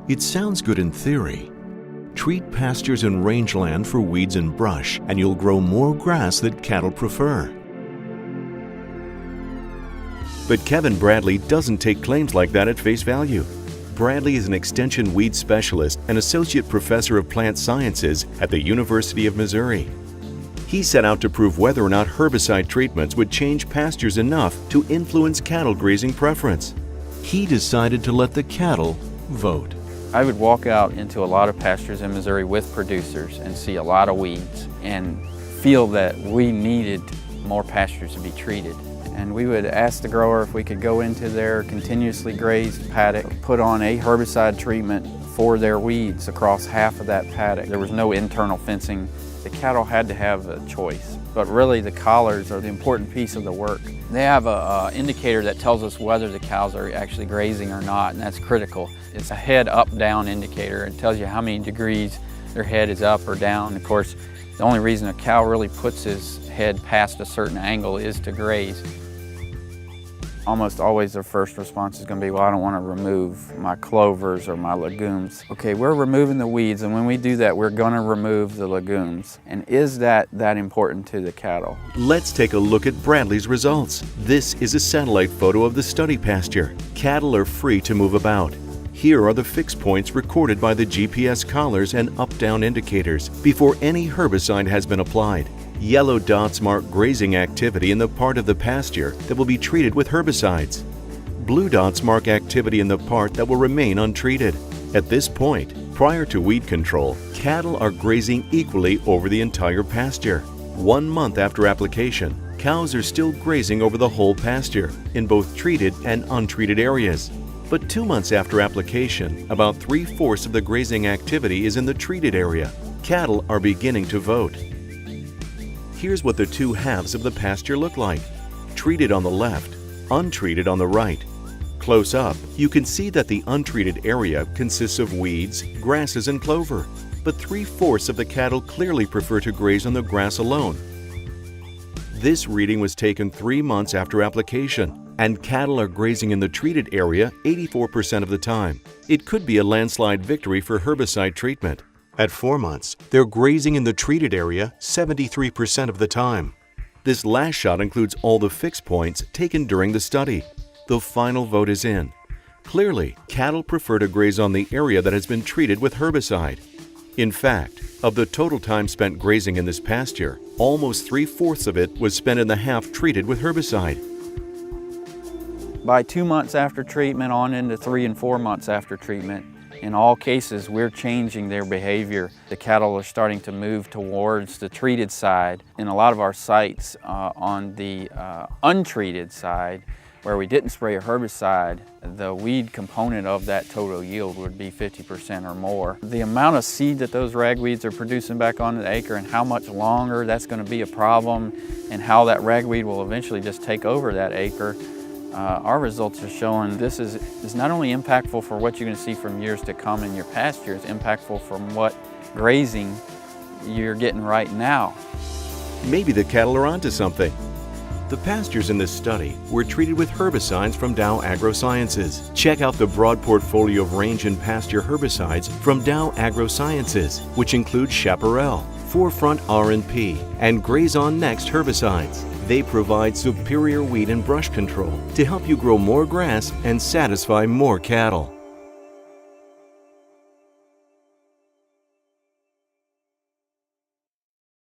It sounds good in theory. Treat pastures and rangeland for weeds and brush, and you'll grow more grass that cattle prefer. But Kevin Bradley doesn't take claims like that at face value. Bradley is an extension weed specialist and associate professor of plant sciences at the University of Missouri. He set out to prove whether or not herbicide treatments would change pastures enough to influence cattle grazing preference. He decided to let the cattle vote. I would walk out into a lot of pastures in Missouri with producers and see a lot of weeds and feel that we needed more pastures to be treated. And we would ask the grower if we could go into their continuously grazed paddock, put on a herbicide treatment for their weeds across half of that paddock. There was no internal fencing. The cattle had to have a choice. But really the collars are the important piece of the work. They have an indicator that tells us whether the cows are actually grazing or not, and that's critical. It's a head up-down indicator. It tells you how many degrees their head is up or down. Of course, the only reason a cow really puts his head past a certain angle is to graze. Almost always their first response is going to be, well, I don't want to remove my clovers or my legumes. Okay, we're removing the weeds, and when we do that, we're going to remove the legumes. And is that important to the cattle? Let's take a look at Bradley's results. This is a satellite photo of the study pasture. Cattle are free to move about. Here are the fixed points recorded by the GPS collars and up-down indicators before any herbicide has been applied. Yellow dots mark grazing activity in the part of the pasture that will be treated with herbicides. Blue dots mark activity in the part that will remain untreated. At this point, prior to weed control, cattle are grazing equally over the entire pasture. 1 month after application, cows are still grazing over the whole pasture in both treated and untreated areas. But 2 months after application, about 3/4 of the grazing activity is in the treated area. Cattle are beginning to vote. Here's what the two halves of the pasture look like. Treated on the left, untreated on the right. Close up, you can see that the untreated area consists of weeds, grasses, and clover. But 3/4 of the cattle clearly prefer to graze on the grass alone. This reading was taken 3 months after application, and cattle are grazing in the treated area 84% of the time. It could be a landslide victory for herbicide treatment. At 4 months, they're grazing in the treated area 73% of the time. This last shot includes all the fixed points taken during the study. The final vote is in. Clearly, cattle prefer to graze on the area that has been treated with herbicide. In fact, of the total time spent grazing in this pasture, almost 3/4 of it was spent in the half treated with herbicide. By 2 months after treatment on into 3 and 4 months after treatment, in all cases, we're changing their behavior. The cattle are starting to move towards the treated side. In a lot of our sites on the untreated side, where we didn't spray a herbicide, the weed component of that total yield would be 50% or more. The amount of seed that those ragweeds are producing back on the acre and how much longer that's going to be a problem and how that ragweed will eventually just take over that acre, our results are showing this is not only impactful for what you're going to see from years to come in your pasture, it's impactful from what grazing you're getting right now. Maybe the cattle are onto something. The pastures in this study were treated with herbicides from Dow AgroSciences. Check out the broad portfolio of range and pasture herbicides from Dow AgroSciences, which include Chaparral, Forefront R&P, and Graze On Next herbicides. They provide superior weed and brush control to help you grow more grass and satisfy more cattle.